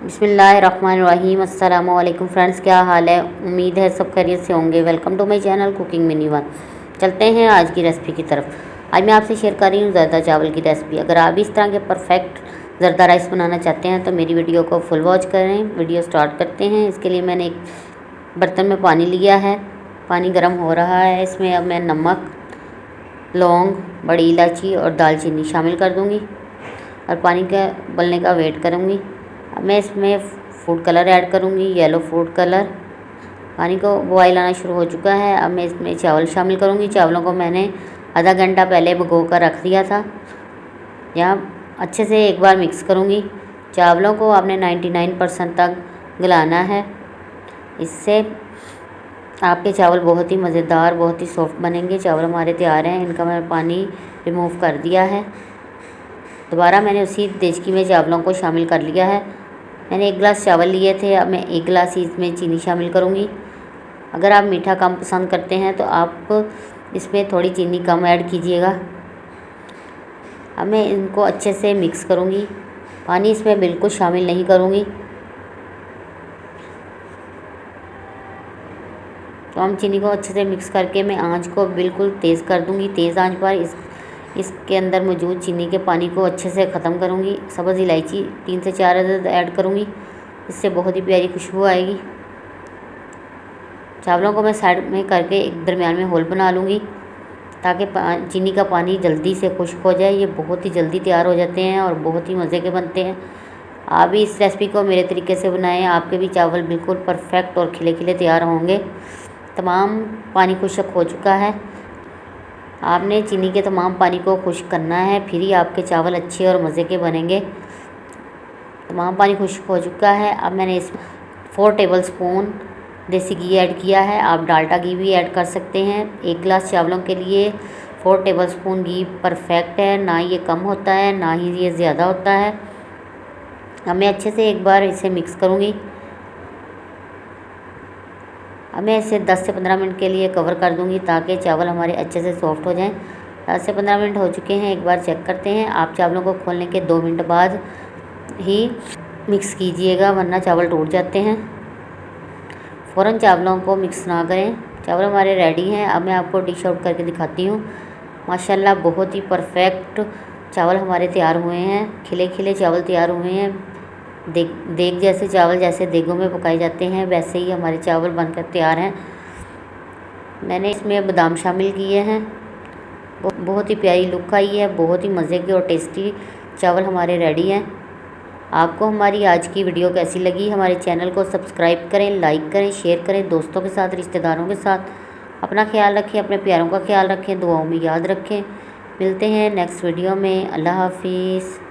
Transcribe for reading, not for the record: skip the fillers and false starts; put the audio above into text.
बिस्मिल्लाहिर्रहमानिर्रहीम। अस्सलाम वालेकुम फ्रेंड्स, क्या हाल है? उम्मीद है सब खैरियत से होंगे। Welcome to my channel cooking mini one. चलते हैं आज की रेसिपी की तरफ। आज मैं आपसे शेयर कर रही हूँ ज़रदा चावल की रेसिपी। अगर आप इस तरह के परफेक्ट ज़रदा राइस बनाना चाहते हैं तो मेरी वीडियो को फुल वॉच करें। वीडियो स्टार्ट करते हैं। इसके लिए मैंने एक बर्तन में पानी लिया है, पानी गर्म हो रहा है। इसमें अब मैं नमक, लौंग, बड़ी इलायची और दालचीनी शामिल कर दूँगी और पानी के उबलने का वेट करूँगी। अब मैं इसमें फूड कलर ऐड करूँगी, येलो फूड कलर। पानी को बॉयल आना शुरू हो चुका है। अब मैं इसमें चावल शामिल करूँगी। चावलों को मैंने आधा घंटा पहले भिगो कर रख दिया था। यहाँ अच्छे से एक बार मिक्स करूँगी। चावलों को आपने 99% तक गलाना है। इससे आपके चावल बहुत ही मज़ेदार, बहुत ही सॉफ्ट बनेंगे। चावल हमारे तैयार हैं। इनका मैंने पानी रिमूव कर दिया है। दोबारा मैंने उसी देचकी में चावलों को शामिल कर लिया है। मैंने 1 गिलास चावल लिए थे। अब मैं 1 गिलास ही इसमें चीनी शामिल करूँगी। अगर आप मीठा कम पसंद करते हैं तो आप इसमें थोड़ी चीनी कम ऐड कीजिएगा। अब मैं इनको अच्छे से मिक्स करूँगी। पानी इसमें बिल्कुल शामिल नहीं करूँगी। तो हम चीनी को अच्छे से मिक्स करके मैं आंच को बिल्कुल तेज़ कर दूँगी। तेज़ आंच पर इसके अंदर मौजूद चीनी के पानी को अच्छे से ख़त्म करूँगी। सब्ज़ इलायची 3 से 4 अदद ऐड करूँगी। इससे बहुत ही प्यारी खुशबू आएगी। चावलों को मैं साइड में करके एक दरमियान में होल बना लूँगी ताकि चीनी का पानी जल्दी से खुश्क हो जाए। ये बहुत ही जल्दी तैयार हो जाते हैं और बहुत ही मज़े के बनते हैं। आप भी इस रेसिपी को मेरे तरीके से बनाएं। आपके भी चावल बिल्कुल परफेक्ट और खिले खिले तैयार होंगे। तमाम पानी खुश्क हो चुका है। आपने चीनी के तमाम पानी को खुश्क करना है, फिर ही आपके चावल अच्छे और मज़े के बनेंगे। तमाम पानी खुश्क हो चुका है। अब मैंने इसमें 4 टेबलस्पून देसी घी ऐड किया है। आप डालडा घी भी ऐड कर सकते हैं। 1 गिलास चावलों के लिए 4 टेबलस्पून घी परफेक्ट है। ना ये कम होता है, ना ही ये ज़्यादा होता है। अब मैं अच्छे से एक बार इसे मिक्स करूँगी। अब मैं इसे 10 से 15 मिनट के लिए कवर कर दूंगी ताकि चावल हमारे अच्छे से सॉफ्ट हो जाएं। 10 से 15 मिनट हो चुके हैं। एक बार चेक करते हैं। आप चावलों को खोलने के 2 मिनट बाद ही मिक्स कीजिएगा, वरना चावल टूट जाते हैं। फ़ौरन चावलों को मिक्स ना करें। चावल हमारे रेडी हैं। अब मैं आपको डिश आउट करके दिखाती हूँ। माशाल्लाह बहुत ही परफेक्ट चावल हमारे तैयार हुए हैं। खिले खिले चावल तैयार हुए हैं। देग जैसे चावल जैसे देगों में पकाए जाते हैं वैसे ही हमारे चावल बनकर तैयार हैं। मैंने इसमें बादाम शामिल किए हैं। बहुत ही प्यारी लुक आई है। बहुत ही मज़े के और टेस्टी चावल हमारे रेडी हैं। आपको हमारी आज की वीडियो कैसी लगी? हमारे चैनल को सब्सक्राइब करें, लाइक करें, शेयर करें दोस्तों के साथ, रिश्तेदारों के साथ। अपना ख्याल रखें, अपने प्यारों का ख्याल रखें, दुआओं में याद रखें। मिलते हैं नेक्स्ट वीडियो में। अल्लाह हाफिज़।